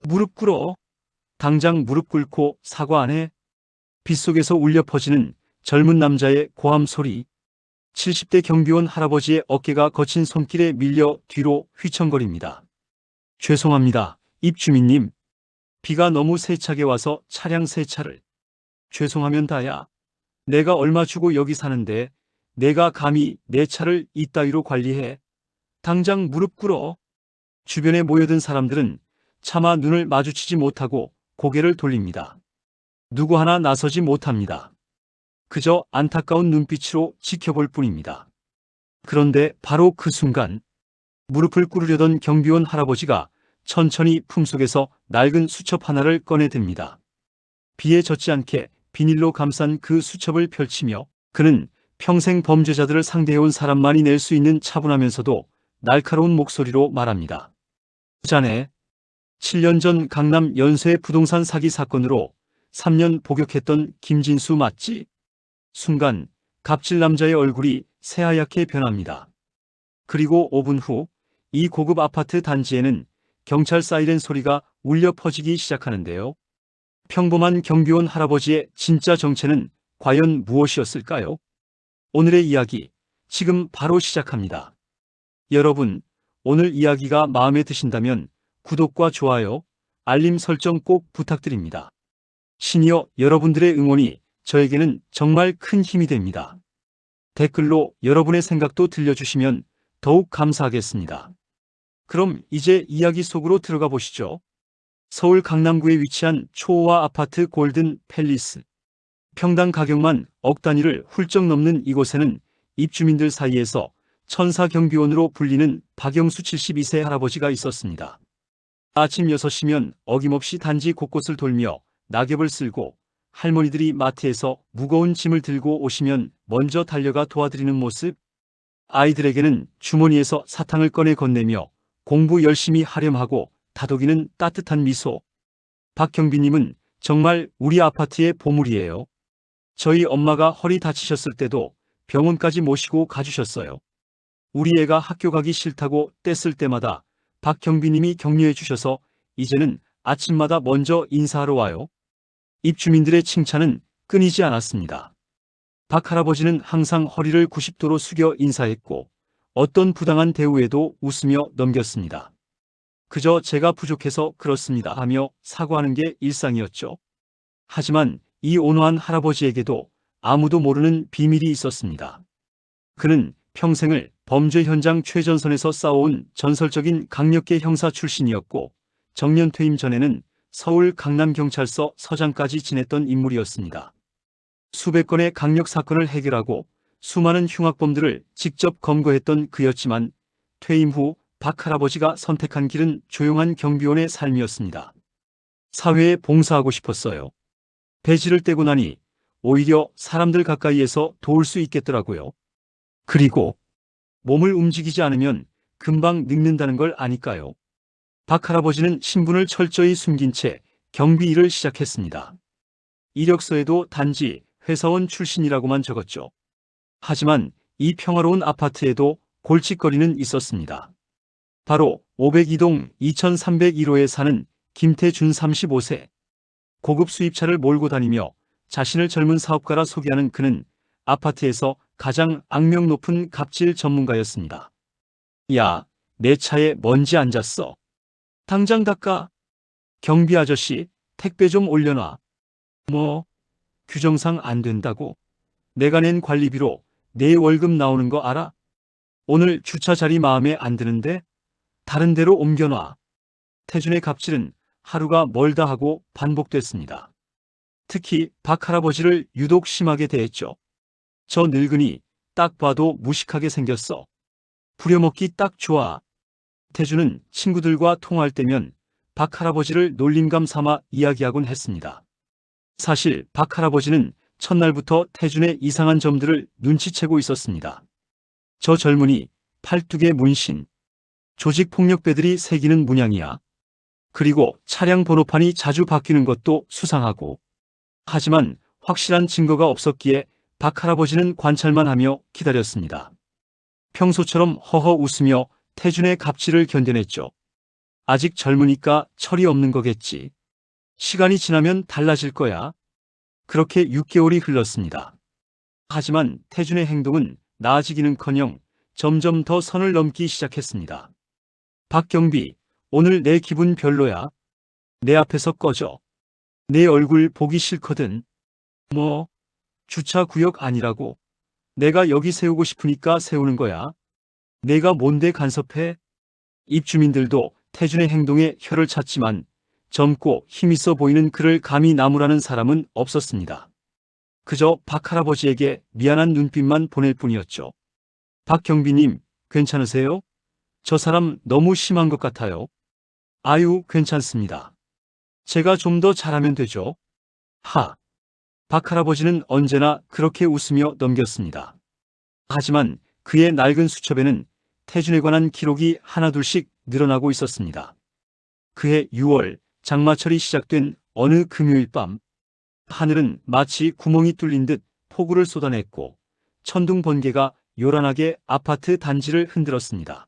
무릎 꿇어. 당장 무릎 꿇고 사과 안 해. 빗속에서 울려 퍼지는 젊은 남자의 고함 소리. 70대 경비원 할아버지의 어깨가 거친 손길에 밀려 뒤로 휘청거립니다. 죄송합니다, 입주민님. 비가 너무 세차게 와서 차량 세차를. 죄송하면 다야. 내가 얼마 주고 여기 사는데 내가 감히 내 차를 이따위로 관리해. 당장 무릎 꿇어. 주변에 모여든 사람들은 차마 눈을 마주치지 못하고 고개를 돌립니다. 누구 하나 나서지 못합니다. 그저 안타까운 눈빛으로 지켜볼 뿐입니다. 그런데 바로 그 순간 무릎을 꿇으려던 경비원 할아버지가 천천히 품속에서 낡은 수첩 하나를 꺼내듭니다. 비에 젖지 않게 비닐로 감싼 그 수첩을 펼치며 그는 평생 범죄자들을 상대해온 사람만이 낼 수 있는 차분하면서도 날카로운 목소리로 말합니다. 자네, 7년 전 강남 연쇄 부동산 사기 사건으로 3년 복역했던 김진수 맞지? 순간 갑질 남자의 얼굴이 새하얗게 변합니다. 그리고 5분 후 이 고급 아파트 단지에는 경찰 사이렌 소리가 울려 퍼지기 시작하는데요. 평범한 경비원 할아버지의 진짜 정체는 과연 무엇이었을까요? 오늘의 이야기 지금 바로 시작합니다. 여러분, 오늘 이야기가 마음에 드신다면 구독과 좋아요, 알림 설정 꼭 부탁드립니다. 시니어 여러분들의 응원이 저에게는 정말 큰 힘이 됩니다. 댓글로 여러분의 생각도 들려주시면 더욱 감사하겠습니다. 그럼 이제 이야기 속으로 들어가 보시죠. 서울 강남구에 위치한 초호화 아파트 골든 팰리스. 평당 가격만 억 단위를 훌쩍 넘는 이곳에는 입주민들 사이에서 천사 경비원으로 불리는 박영수 72세 할아버지가 있었습니다. 아침 6시면 어김없이 단지 곳곳을 돌며 낙엽을 쓸고 할머니들이 마트에서 무거운 짐을 들고 오시면 먼저 달려가 도와드리는 모습. 아이들에게는 주머니에서 사탕을 꺼내 건네며 공부 열심히 하렴 하고 다독이는 따뜻한 미소. 박 경비님은 정말 우리 아파트의 보물이에요. 저희 엄마가 허리 다치셨을 때도 병원까지 모시고 가주셨어요. 우리 애가 학교 가기 싫다고 떼쓸 때마다 박 경비님이 격려해 주셔서 이제는 아침마다 먼저 인사하러 와요. 입주민들의 칭찬은 끊이지 않았습니다. 박 할아버지는 항상 허리를 90도로 숙여 인사했고 어떤 부당한 대우에도 웃으며 넘겼습니다. 그저 제가 부족해서 그렇습니다 하며 사과하는 게 일상이었죠. 하지만 이 온화한 할아버지에게도 아무도 모르는 비밀이 있었습니다. 그는 평생을 범죄 현장 최전선에서 싸워온 전설적인 강력계 형사 출신이었고 정년 퇴임 전에는 서울 강남경찰서 서장까지 지냈던 인물이었습니다. 수백 건의 강력 사건을 해결하고 수많은 흉악범들을 직접 검거했던 그였지만 퇴임 후 박 할아버지가 선택한 길은 조용한 경비원의 삶이었습니다. 사회에 봉사하고 싶었어요. 배지를 떼고 나니 오히려 사람들 가까이에서 도울 수 있겠더라고요. 그리고 몸을 움직이지 않으면 금방 늙는다는 걸 아니까요. 박 할아버지는 신분을 철저히 숨긴 채 경비 일을 시작했습니다. 이력서에도 단지 회사원 출신이라고만 적었죠. 하지만 이 평화로운 아파트에도 골칫거리는 있었습니다. 바로 502동 2301호에 사는 김태준 35세. 고급 수입차를 몰고 다니며 자신을 젊은 사업가라 소개하는 그는 아파트에서 가장 악명 높은 갑질 전문가였습니다. 야, 내 차에 먼지 앉았어. 당장 닦아. 경비 아저씨, 택배 좀 올려놔. 뭐, 규정상 안 된다고. 내가 낸 관리비로 내 월급 나오는 거 알아? 오늘 주차 자리 마음에 안 드는데 다른 데로 옮겨놔. 태준의 갑질은 하루가 멀다 하고 반복됐습니다. 특히 박 할아버지를 유독 심하게 대했죠. 저 늙은이 딱 봐도 무식하게 생겼어. 부려먹기 딱 좋아. 태준은 친구들과 통화할 때면 박 할아버지를 놀림감 삼아 이야기하곤 했습니다. 사실 박 할아버지는 첫날부터 태준의 이상한 점들을 눈치채고 있었습니다. 저 젊은이 팔뚝에 문신, 조직폭력배들이 새기는 문양이야. 그리고 차량 번호판이 자주 바뀌는 것도 수상하고. 하지만 확실한 증거가 없었기에 박 할아버지는 관찰만 하며 기다렸습니다. 평소처럼 허허 웃으며 태준의 갑질을 견뎌냈죠. 아직 젊으니까 철이 없는 거겠지. 시간이 지나면 달라질 거야. 그렇게 6개월이 흘렀습니다. 하지만 태준의 행동은 나아지기는커녕 점점 더 선을 넘기 시작했습니다. 박경비, 오늘 내 기분 별로야. 내 앞에서 꺼져. 내 얼굴 보기 싫거든. 뭐, 주차 구역 아니라고. 내가 여기 세우고 싶으니까 세우는 거야. 내가 뭔데 간섭해? 입주민들도 태준의 행동에 혀를 찼지만 젊고 힘있어 보이는 그를 감히 나무라는 사람은 없었습니다. 그저 박 할아버지에게 미안한 눈빛만 보낼 뿐이었죠. 박경비님, 괜찮으세요? 저 사람 너무 심한 것 같아요. 아유, 괜찮습니다. 제가 좀 더 잘하면 되죠. 하. 박 할아버지는 언제나 그렇게 웃으며 넘겼습니다. 하지만 그의 낡은 수첩에는 태준에 관한 기록이 하나둘씩 늘어나고 있었습니다. 그해 6월 장마철이 시작된 어느 금요일 밤, 하늘은 마치 구멍이 뚫린 듯 폭우를 쏟아냈고 천둥 번개가 요란하게 아파트 단지를 흔들었습니다.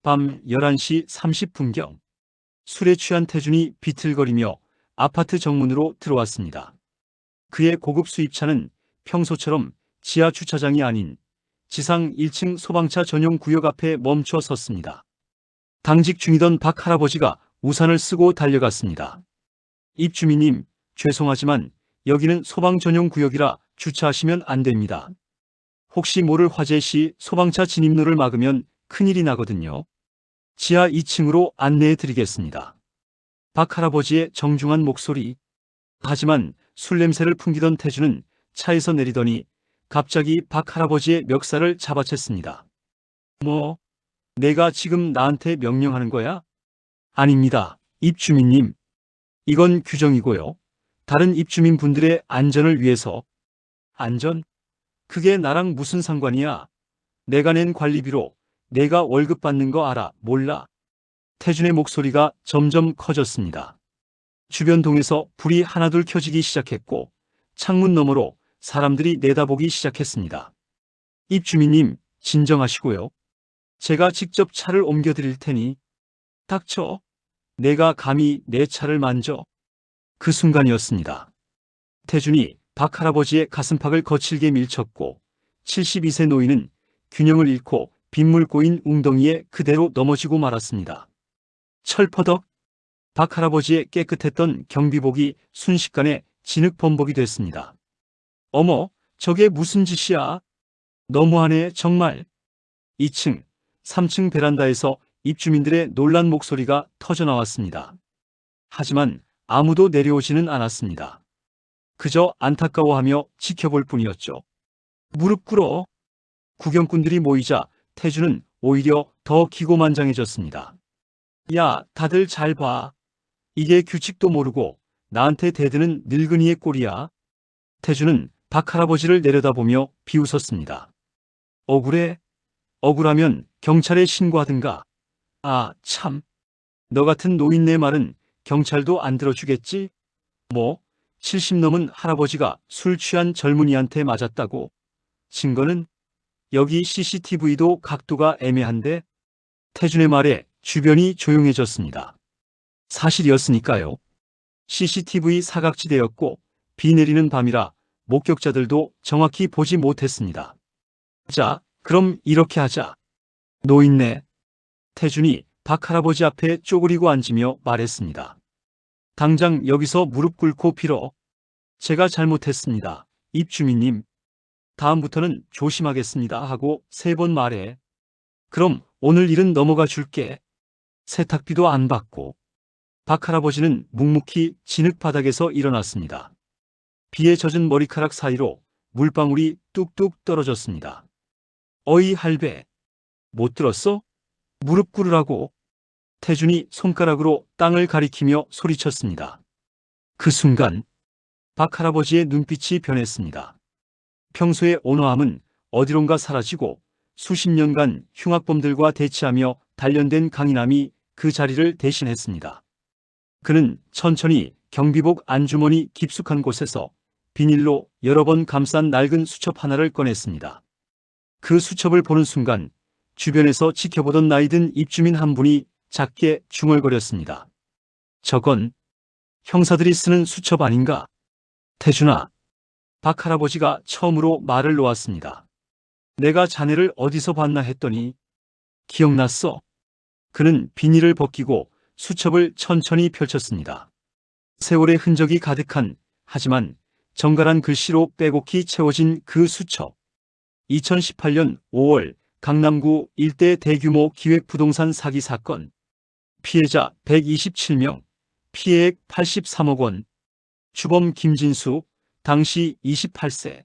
밤 11시 30분경 술에 취한 태준이 비틀거리며 아파트 정문으로 들어왔습니다. 그의 고급 수입차는 평소처럼 지하 주차장이 아닌 지상 1층 소방차 전용 구역 앞에 멈춰 섰습니다. 당직 중이던 박 할아버지가 우산을 쓰고 달려갔습니다. 입주민님, 죄송하지만 여기는 소방 전용 구역이라 주차하시면 안 됩니다. 혹시 모를 화재 시 소방차 진입로를 막으면 큰일이 나거든요. 지하 2층으로 안내해 드리겠습니다. 박 할아버지의 정중한 목소리. 하지만 술 냄새를 풍기던 태준은 차에서 내리더니 갑자기 박 할아버지의 멱살을 잡아챘습니다. 뭐, 내가 지금 나한테 명령하는 거야? 아닙니다, 입주민님. 이건 규정이고요. 다른 입주민 분들의 안전을 위해서. 안전? 그게 나랑 무슨 상관이야? 내가 낸 관리비로 내가 월급 받는 거 알아, 몰라? 태준의 목소리가 점점 커졌습니다. 주변 동에서 불이 하나둘 켜지기 시작했고 창문 너머로 사람들이 내다보기 시작했습니다. 입주민님, 진정하시고요. 제가 직접 차를 옮겨드릴 테니. 닥쳐. 내가 감히 내 차를 만져. 그 순간이었습니다. 태준이 박 할아버지의 가슴팍을 거칠게 밀쳤고 72세 노인은 균형을 잃고 빗물 꼬인 웅덩이에 그대로 넘어지고 말았습니다. 철퍼덕. 박 할아버지의 깨끗했던 경비복이 순식간에 진흙범벅이 됐습니다. 어머, 저게 무슨 짓이야? 너무하네, 정말. 2층, 3층 베란다에서 입주민들의 놀란 목소리가 터져나왔습니다. 하지만 아무도 내려오지는 않았습니다. 그저 안타까워하며 지켜볼 뿐이었죠. 무릎 꿇어. 구경꾼들이 모이자 태준은 오히려 더 기고만장해졌습니다. 야, 다들 잘 봐. 이게 규칙도 모르고 나한테 대드는 늙은이의 꼴이야. 태준은 박 할아버지를 내려다보며 비웃었습니다. 억울해? 억울하면 경찰에 신고하든가. 아, 참. 너 같은 노인네 말은 경찰도 안 들어주겠지? 뭐, 70 넘은 할아버지가 술 취한 젊은이한테 맞았다고? 증거는? 여기 CCTV도 각도가 애매한데? 태준의 말에 주변이 조용해졌습니다. 사실이었으니까요. CCTV 사각지대였고 비 내리는 밤이라 목격자들도 정확히 보지 못했습니다. 자, 그럼 이렇게 하자. 노인네. 태준이 박 할아버지 앞에 쪼그리고 앉으며 말했습니다. 당장 여기서 무릎 꿇고 빌어. 제가 잘못했습니다, 입주민님. 다음부터는 조심하겠습니다 하고 3번 말해. 그럼 오늘 일은 넘어가 줄게. 세탁비도 안 받고. 박 할아버지는 묵묵히 진흙바닥에서 일어났습니다. 비에 젖은 머리카락 사이로 물방울이 뚝뚝 떨어졌습니다. 어이 할배. 못 들었어? 무릎 꿇으라고. 태준이 손가락으로 땅을 가리키며 소리쳤습니다. 그 순간 박 할아버지의 눈빛이 변했습니다. 평소의 온화함은 어디론가 사라지고 수십 년간 흉악범들과 대치하며 단련된 강인함이 그 자리를 대신했습니다. 그는 천천히 경비복 안주머니 깊숙한 곳에서 비닐로 여러 번 감싼 낡은 수첩 하나를 꺼냈습니다. 그 수첩을 보는 순간 주변에서 지켜보던 나이든 입주민 한 분이 작게 중얼거렸습니다. 저건 형사들이 쓰는 수첩 아닌가? 태준아. 박 할아버지가 처음으로 말을 놓았습니다. 내가 자네를 어디서 봤나 했더니 기억났어. 그는 비닐을 벗기고 수첩을 천천히 펼쳤습니다. 세월의 흔적이 가득한, 하지만 정갈한 글씨로 빼곡히 채워진 그 수첩. 2018년 5월 강남구 일대 대규모 기획부동산 사기 사건. 피해자 127명, 피해액 83억 원. 주범 김진수, 당시 28세.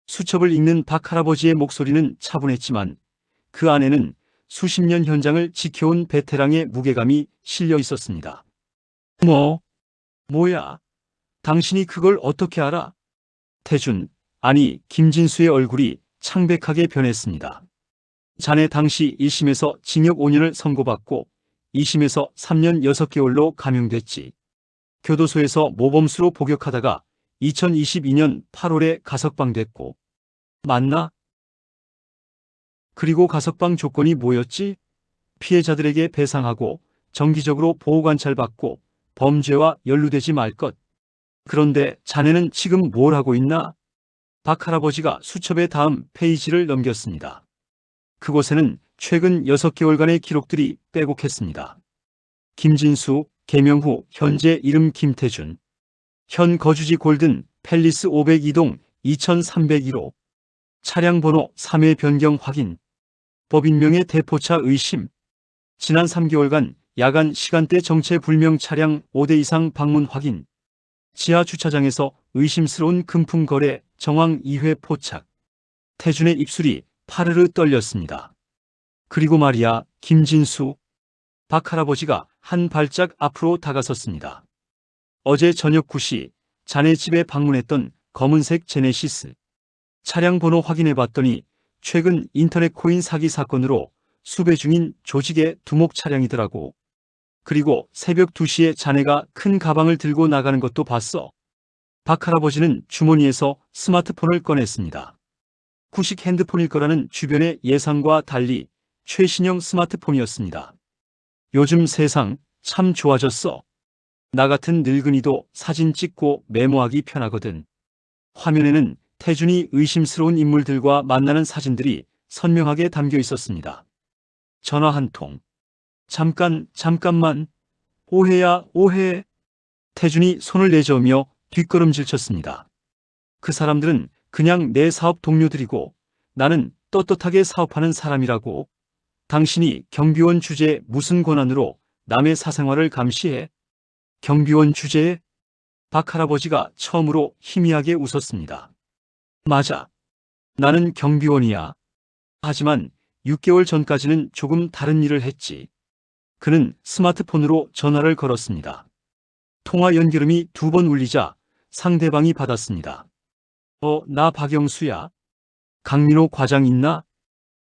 수첩을 읽는 박 할아버지의 목소리는 차분했지만 그 안에는 수십 년 현장을 지켜온 베테랑의 무게감이 실려 있었습니다. 뭐야? 당신이 그걸 어떻게 알아? 태준, 아니 김진수의 얼굴이 창백하게 변했습니다. 자네 당시 1심에서 징역 5년을 선고받고 2심에서 3년 6개월로 감형됐지. 교도소에서 모범수로 복역하다가 2022년 8월에 가석방됐고. 맞나? 그리고 가석방 조건이 뭐였지? 피해자들에게 배상하고 정기적으로 보호관찰받고 범죄와 연루되지 말 것. 그런데 자네는 지금 뭘 하고 있나? 박 할아버지가 수첩의 다음 페이지를 넘겼습니다. 그곳에는 최근 6개월간의 기록들이 빼곡했습니다. 김진수, 개명 후 현재 이름 김태준. 현 거주지 골든 팰리스 502동 2301호. 차량 번호 3회 변경 확인. 법인명의 대포차 의심. 지난 3개월간 야간 시간대 정체 불명 차량 5대 이상 방문 확인. 지하 주차장에서 의심스러운 금품 거래 정황 2회 포착. 태준의 입술이 파르르 떨렸습니다. 그리고 말이야, 김진수. 박 할아버지가 한 발짝 앞으로 다가섰습니다. 어제 저녁 9시 자네 집에 방문했던 검은색 제네시스. 차량 번호 확인해 봤더니 최근 인터넷 코인 사기 사건으로 수배 중인 조직의 두목 차량이더라고. 그리고 새벽 2시에 자네가 큰 가방을 들고 나가는 것도 봤어. 박 할아버지는 주머니에서 스마트폰을 꺼냈습니다. 구식 핸드폰일 거라는 주변의 예상과 달리 최신형 스마트폰이었습니다. 요즘 세상 참 좋아졌어. 나 같은 늙은이도 사진 찍고 메모하기 편하거든. 화면에는 태준이 의심스러운 인물들과 만나는 사진들이 선명하게 담겨 있었습니다. 전화 한 통. 잠깐만. 오해야, 오해. 태준이 손을 내저으며 뒷걸음질 쳤습니다. 그 사람들은 그냥 내 사업 동료들이고 나는 떳떳하게 사업하는 사람이라고. 당신이 경비원 주제에 무슨 권한으로 남의 사생활을 감시해? 경비원 주제에? 박 할아버지가 처음으로 희미하게 웃었습니다. 맞아. 나는 경비원이야. 하지만 6개월 전까지는 조금 다른 일을 했지. 그는 스마트폰으로 전화를 걸었습니다. 통화 연결음이 2번 울리자 상대방이 받았습니다. 나 박영수야. 강민호 과장 있나?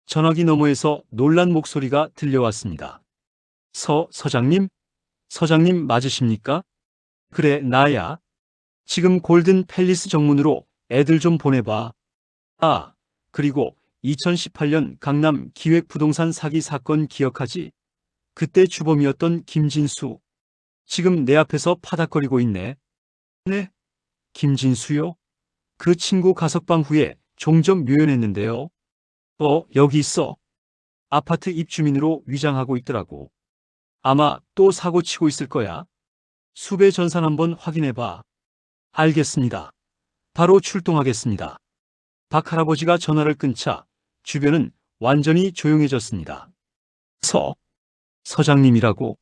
전화기 너머에서 놀란 목소리가 들려왔습니다. 서장님? 서장님 맞으십니까? 그래, 나야. 지금 골든 팰리스 정문으로 애들 좀 보내봐. 그리고 2018년 강남 기획부동산 사기 사건 기억하지? 그때 주범이었던 김진수. 지금 내 앞에서 파닥거리고 있네. 네? 김진수요? 그 친구 가석방 후에 종종 묘연했는데요. 여기 있어. 아파트 입주민으로 위장하고 있더라고. 아마 또 사고 치고 있을 거야. 수배 전산 한번 확인해봐. 알겠습니다. 바로 출동하겠습니다. 박 할아버지가 전화를 끊자 주변은 완전히 조용해졌습니다. 서장님이라고?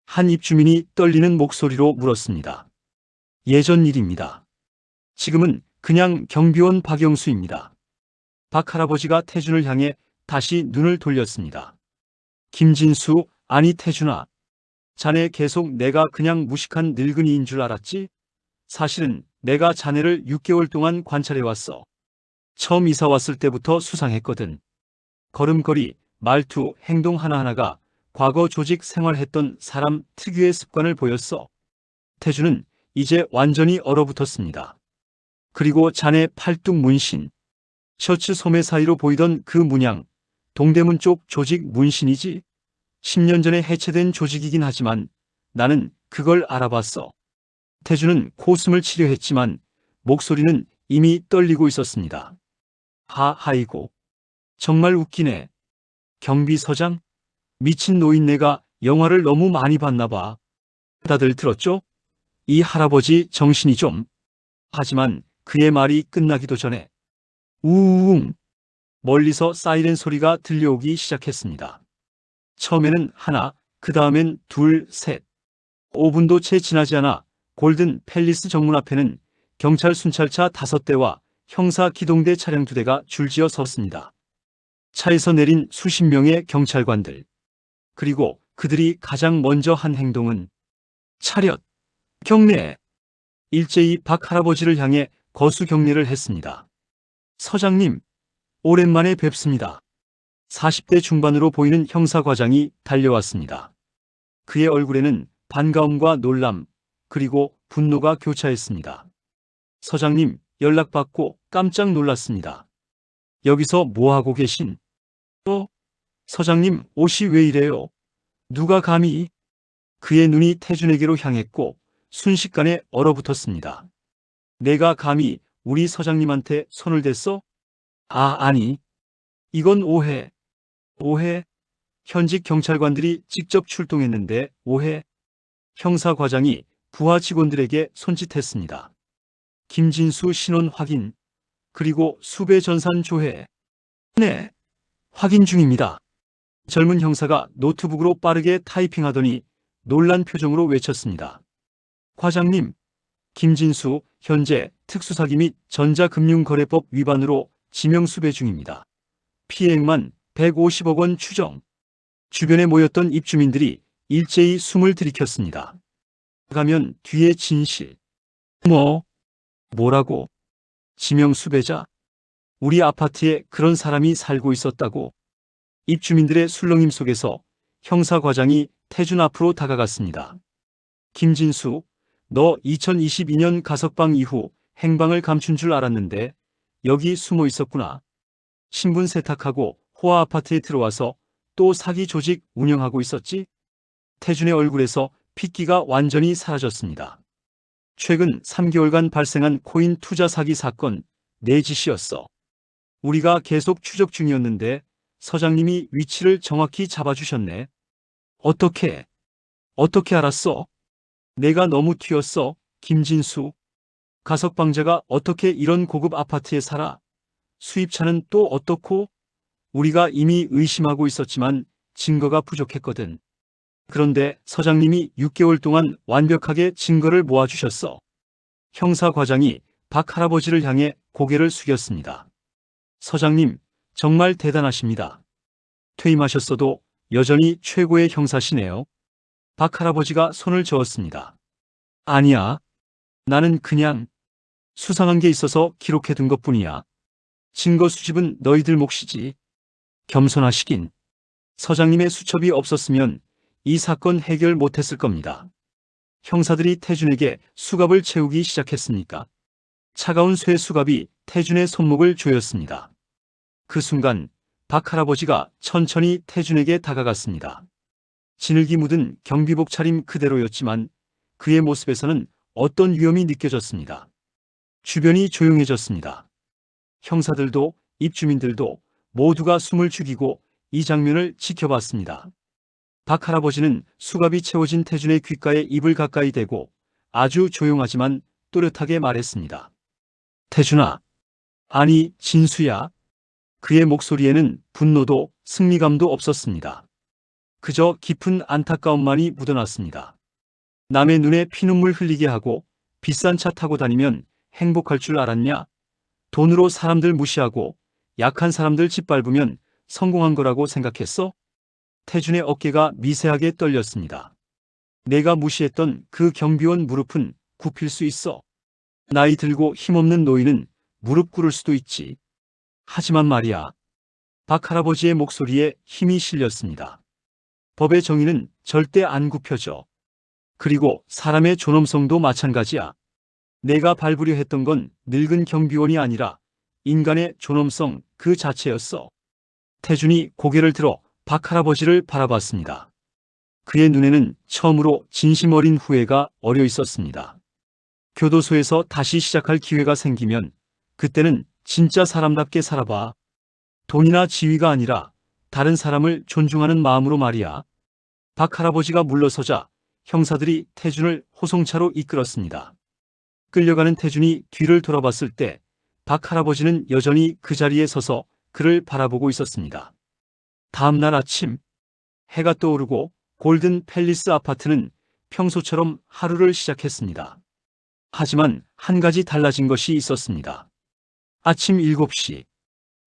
한 입주민이 떨리는 목소리로 물었습니다. 예전 일입니다. 지금은 그냥 경비원 박영수입니다. 박 할아버지가 태준을 향해 다시 눈을 돌렸습니다. 김진수, 아니 태준아. 자네 계속 내가 그냥 무식한 늙은이인 줄 알았지? 사실은 내가 자네를 6개월 동안 관찰해왔어. 처음 이사 왔을 때부터 수상했거든. 걸음걸이, 말투, 행동 하나하나가 과거 조직 생활했던 사람 특유의 습관을 보였어. 태준은 이제 완전히 얼어붙었습니다. 그리고 자네 팔뚝 문신. 셔츠 소매 사이로 보이던 그 문양, 동대문 쪽 조직 문신이지? 10년 전에 해체된 조직이긴 하지만 나는 그걸 알아봤어. 태준은 코숨을 치려 했지만 목소리는 이미 떨리고 있었습니다. 하하이고. 정말 웃기네. 경비서장? 미친 노인네가 영화를 너무 많이 봤나 봐. 다들 들었죠? 이 할아버지 정신이 좀. 하지만 그의 말이 끝나기도 전에 우웅 멀리서 사이렌 소리가 들려오기 시작했습니다. 처음에는 하나, 그 다음엔 둘, 셋. 5분도 채 지나지 않아 골든 팰리스 정문 앞에는 경찰 순찰차 5대와 형사 기동대 차량 2대가 줄지어 섰습니다. 차에서 내린 수십 명의 경찰관들. 그리고 그들이 가장 먼저 한 행동은 차렷, 경례. 일제히 박 할아버지를 향해 거수 경례를 했습니다. 서장님, 오랜만에 뵙습니다. 40대 중반으로 보이는 형사과장이 달려왔습니다. 그의 얼굴에는 반가움과 놀람, 그리고 분노가 교차했습니다. 서장님, 연락받고 깜짝 놀랐습니다. 여기서 뭐하고 계신? 서장님, 옷이 왜 이래요? 누가 감히? 그의 눈이 태준에게로 향했고 순식간에 얼어붙었습니다. 내가 감히 우리 서장님한테 손을 댔어? 아니. 이건 오해. 오해? 현직 경찰관들이 직접 출동했는데 오해? 형사과장이 부하 직원들에게 손짓했습니다. 김진수 신원 확인, 그리고 수배 전산 조회. 네, 확인 중입니다. 젊은 형사가 노트북으로 빠르게 타이핑하더니 놀란 표정으로 외쳤습니다. 과장님, 김진수 현재 특수사기 및 전자금융거래법 위반으로 지명수배 중입니다. 피해액만 150억 원 추정. 주변에 모였던 입주민들이 일제히 숨을 들이켰습니다. 가면 뒤에 진실. 뭐라고? 지명수배자? 우리 아파트에 그런 사람이 살고 있었다고? 입주민들의 술렁임 속에서 형사과장이 태준 앞으로 다가갔습니다. 김진수, 너 2022년 가석방 이후 행방을 감춘 줄 알았는데 여기 숨어 있었구나. 신분 세탁하고 호화 아파트에 들어와서 또 사기 조직 운영하고 있었지? 태준의 얼굴에서 핏기가 완전히 사라졌습니다. 최근 3개월간 발생한 코인 투자 사기 사건 내 짓이었어. 우리가 계속 추적 중이었는데 서장님이 위치를 정확히 잡아주셨네. 어떻게 알았어? 내가 너무 튀었어, 김진수. 가석방자가 어떻게 이런 고급 아파트에 살아? 수입차는 또 어떻고? 우리가 이미 의심하고 있었지만 증거가 부족했거든. 그런데 서장님이 6개월 동안 완벽하게 증거를 모아주셨어. 형사과장이 박 할아버지를 향해 고개를 숙였습니다. 서장님, 정말 대단하십니다. 퇴임하셨어도 여전히 최고의 형사시네요. 박 할아버지가 손을 저었습니다. 아니야. 나는 그냥 수상한 게 있어서 기록해둔 것뿐이야. 증거 수집은 너희들 몫이지. 겸손하시긴. 서장님의 수첩이 없었으면 이 사건 해결 못했을 겁니다. 형사들이 태준에게 수갑을 채우기 시작했으니까. 차가운 쇠 수갑이 태준의 손목을 조였습니다. 그 순간 박 할아버지가 천천히 태준에게 다가갔습니다. 진흙이 묻은 경비복 차림 그대로였지만 그의 모습에서는 어떤 위험이 느껴졌습니다. 주변이 조용해졌습니다. 형사들도 입주민들도 모두가 숨을 죽이고 이 장면을 지켜봤습니다. 박 할아버지는 수갑이 채워진 태준의 귓가에 입을 가까이 대고 아주 조용하지만 또렷하게 말했습니다. 태준아. 아니, 진수야. 그의 목소리에는 분노도 승리감도 없었습니다. 그저 깊은 안타까움만이 묻어났습니다. 남의 눈에 피눈물 흘리게 하고 비싼 차 타고 다니면 행복할 줄 알았냐? 돈으로 사람들 무시하고 약한 사람들 짓밟으면 성공한 거라고 생각했어? 태준의 어깨가 미세하게 떨렸습니다. 내가 무시했던 그 경비원 무릎은 굽힐 수 있어. 나이 들고 힘없는 노인은 무릎 꿇을 수도 있지. 하지만 말이야. 박 할아버지의 목소리에 힘이 실렸습니다. 법의 정의는 절대 안 굽혀져. 그리고 사람의 존엄성도 마찬가지야. 내가 밟으려 했던 건 늙은 경비원이 아니라 인간의 존엄성 그 자체였어. 태준이 고개를 들어 박 할아버지를 바라봤습니다. 그의 눈에는 처음으로 진심 어린 후회가 어려 있었습니다. 교도소에서 다시 시작할 기회가 생기면 그때는 진짜 사람답게 살아봐. 돈이나 지위가 아니라 다른 사람을 존중하는 마음으로 말이야. 박 할아버지가 물러서자 형사들이 태준을 호송차로 이끌었습니다. 끌려가는 태준이 뒤를 돌아봤을 때 박 할아버지는 여전히 그 자리에 서서 그를 바라보고 있었습니다. 다음 날 아침 해가 떠오르고 골든 팰리스 아파트는 평소처럼 하루를 시작했습니다. 하지만 한 가지 달라진 것이 있었습니다. 아침 7시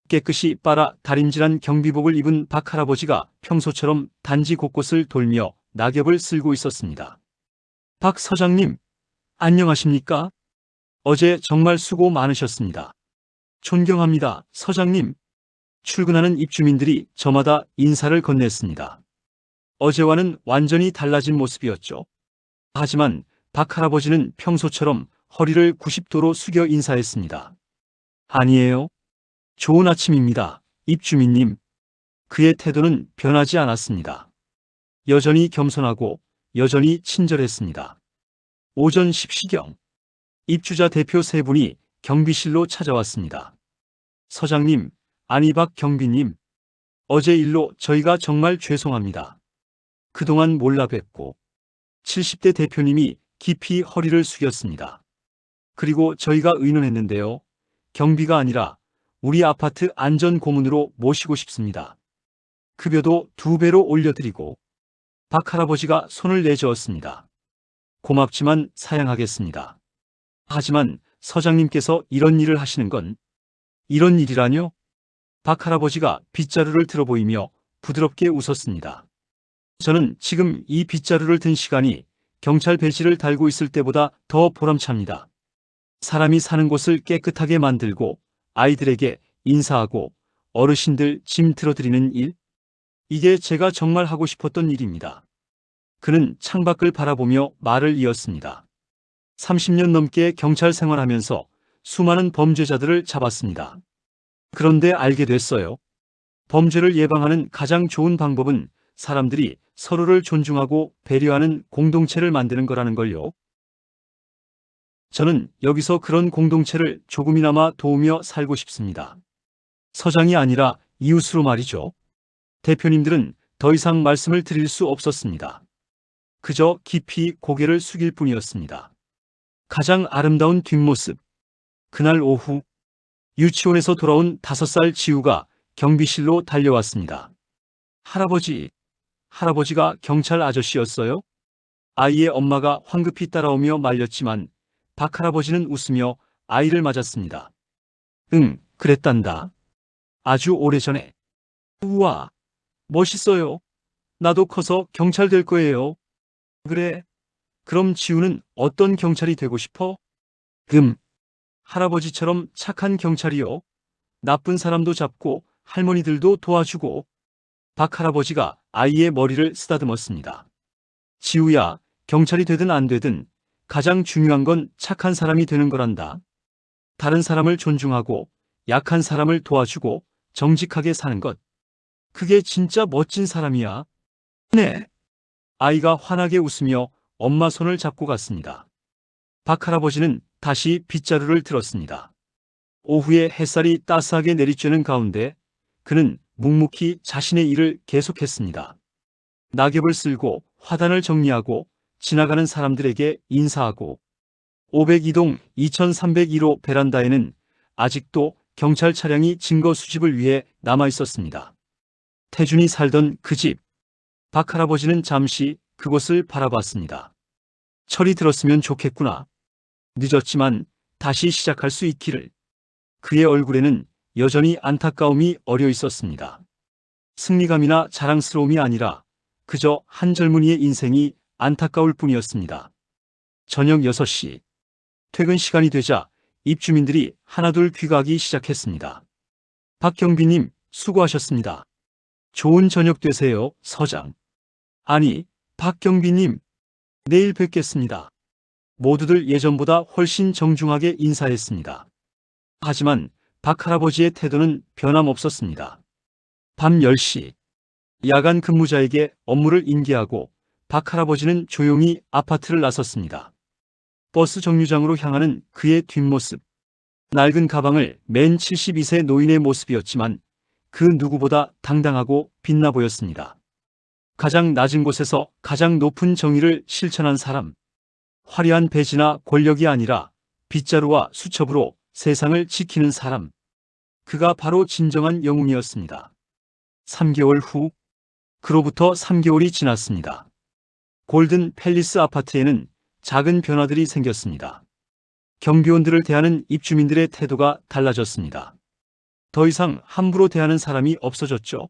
깨끗이 빨아 다림질한 경비복을 입은 박 할아버지가 평소처럼 단지 곳곳을 돌며 낙엽을 쓸고 있었습니다. 박 서장님, 안녕하십니까? 어제 정말 수고 많으셨습니다. 존경합니다, 서장님. 출근하는 입주민들이 저마다 인사를 건넸습니다. 어제와는 완전히 달라진 모습이었죠. 하지만 박 할아버지는 평소처럼 허리를 90도로 숙여 인사했습니다. 아니에요. 좋은 아침입니다, 입주민님. 그의 태도는 변하지 않았습니다. 여전히 겸손하고 여전히 친절했습니다. 오전 10시경 입주자 대표 세 분이 경비실로 찾아왔습니다. 서장님, 아니 박 경비님, 어제 일로 저희가 정말 죄송합니다. 그동안 몰라 뵙고 70대 대표님이 깊이 허리를 숙였습니다. 그리고 저희가 의논했는데요. 경비가 아니라 우리 아파트 안전고문으로 모시고 싶습니다. 급여도 2배로 올려드리고. 박 할아버지가 손을 내저었습니다. 고맙지만 사양하겠습니다. 하지만 서장님께서 이런 일을 하시는 건 이런 일이라뇨? 박 할아버지가 빗자루를 들어 보이며 부드럽게 웃었습니다. 저는 지금 이 빗자루를 든 시간이 경찰 배지를 달고 있을 때보다 더 보람찹니다. 사람이 사는 곳을 깨끗하게 만들고 아이들에게 인사하고 어르신들 짐 들어드리는 일? 이게 제가 정말 하고 싶었던 일입니다. 그는 창밖을 바라보며 말을 이었습니다. 30년 넘게 경찰 생활하면서 수많은 범죄자들을 잡았습니다. 그런데 알게 됐어요. 범죄를 예방하는 가장 좋은 방법은 사람들이 서로를 존중하고 배려하는 공동체를 만드는 거라는 걸요. 저는 여기서 그런 공동체를 조금이나마 도우며 살고 싶습니다. 서장이 아니라 이웃으로 말이죠. 대표님들은 더 이상 말씀을 드릴 수 없었습니다. 그저 깊이 고개를 숙일 뿐이었습니다. 가장 아름다운 뒷모습. 그날 오후 유치원에서 돌아온 5살 지우가 경비실로 달려왔습니다. 할아버지, 할아버지가 경찰 아저씨였어요? 아이의 엄마가 황급히 따라오며 말렸지만 박 할아버지는 웃으며 아이를 맞았습니다. 응, 그랬단다. 아주 오래전에. 우와, 멋있어요. 나도 커서 경찰 될 거예요. 그래. 그럼 지우는 어떤 경찰이 되고 싶어? 할아버지처럼 착한 경찰이요. 나쁜 사람도 잡고 할머니들도 도와주고. 박 할아버지가 아이의 머리를 쓰다듬었습니다. 지우야, 경찰이 되든 안 되든 가장 중요한 건 착한 사람이 되는 거란다. 다른 사람을 존중하고 약한 사람을 도와주고 정직하게 사는 것. 그게 진짜 멋진 사람이야. 네. 아이가 환하게 웃으며 엄마 손을 잡고 갔습니다. 박 할아버지는 다시 빗자루를 들었습니다. 오후에 햇살이 따스하게 내리쬐는 가운데 그는 묵묵히 자신의 일을 계속했습니다. 낙엽을 쓸고 화단을 정리하고 지나가는 사람들에게 인사하고 502동 2301호 베란다에는 아직도 경찰 차량이 증거 수집을 위해 남아 있었습니다. 태준이 살던 그 집. 박 할아버지는 잠시 그곳을 바라봤습니다. 철이 들었으면 좋겠구나. 늦었지만 다시 시작할 수 있기를. 그의 얼굴에는 여전히 안타까움이 어려 있었습니다. 승리감이나 자랑스러움이 아니라 그저 한 젊은이의 인생이 안타까울 뿐이었습니다. 저녁 6시. 퇴근 시간이 되자 입주민들이 하나둘 귀가하기 시작했습니다. 박경비님, 수고하셨습니다. 좋은 저녁 되세요, 서장. 아니, 박경비님, 내일 뵙겠습니다. 모두들 예전보다 훨씬 정중하게 인사했습니다. 하지만 박 할아버지의 태도는 변함없었습니다. 밤 10시. 야간 근무자에게 업무를 인계하고 박 할아버지는 조용히 아파트를 나섰습니다. 버스 정류장으로 향하는 그의 뒷모습. 낡은 가방을 맨 72세 노인의 모습이었지만 그 누구보다 당당하고 빛나 보였습니다. 가장 낮은 곳에서 가장 높은 정의를 실천한 사람. 화려한 배지나 권력이 아니라 빗자루와 수첩으로 세상을 지키는 사람. 그가 바로 진정한 영웅이었습니다. 3개월 후, 그로부터 3개월이 지났습니다. 골든 팰리스 아파트에는 작은 변화들이 생겼습니다. 경비원들을 대하는 입주민들의 태도가 달라졌습니다. 더 이상 함부로 대하는 사람이 없어졌죠.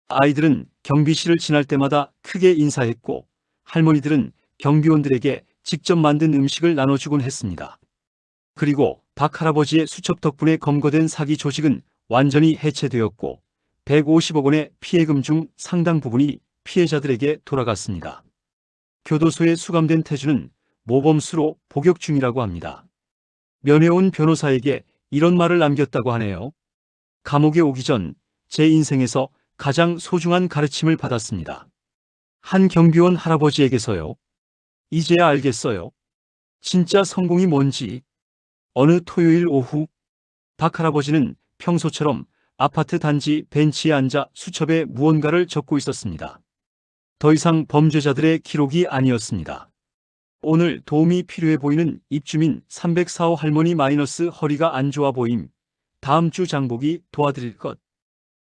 아이들은 경비실을 지날 때마다 크게 인사했고, 할머니들은 경비원들에게 직접 만든 음식을 나눠주곤 했습니다. 그리고 박 할아버지의 수첩 덕분에 검거된 사기 조직은 완전히 해체되었고 150억 원의 피해금 중 상당 부분이 피해자들에게 돌아갔습니다. 교도소에 수감된 태주는 모범수로 복역 중이라고 합니다. 면회 온 변호사에게 이런 말을 남겼다고 하네요. 감옥에 오기 전 제 인생에서 가장 소중한 가르침을 받았습니다. 한 경비원 할아버지에게서요. 이제야 알겠어요. 진짜 성공이 뭔지. 어느 토요일 오후, 박 할아버지는 평소처럼 아파트 단지 벤치에 앉아 수첩에 무언가를 적고 있었습니다. 더 이상 범죄자들의 기록이 아니었습니다. 오늘 도움이 필요해 보이는 입주민 304호 할머니 마이너스 허리가 안 좋아 보임. 다음 주 장보기 도와드릴 것.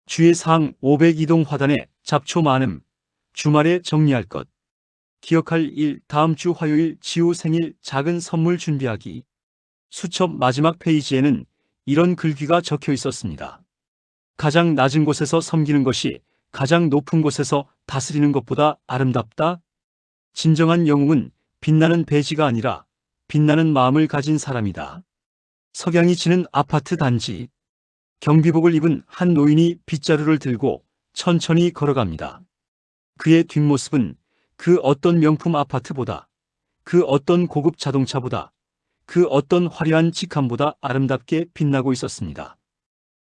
주의사항 502동 화단에 잡초 많음. 주말에 정리할 것. 기억할 일 다음 주 화요일 지우 생일 작은 선물 준비하기. 수첩 마지막 페이지에는 이런 글귀가 적혀 있었습니다. 가장 낮은 곳에서 섬기는 것이 가장 높은 곳에서 다스리는 것보다 아름답다. 진정한 영웅은 빛나는 배지가 아니라 빛나는 마음을 가진 사람이다. 석양이 지는 아파트 단지. 경비복을 입은 한 노인이 빗자루를 들고 천천히 걸어갑니다. 그의 뒷모습은 그 어떤 명품 아파트보다, 그 어떤 고급 자동차보다, 그 어떤 화려한 직함보다 아름답게 빛나고 있었습니다.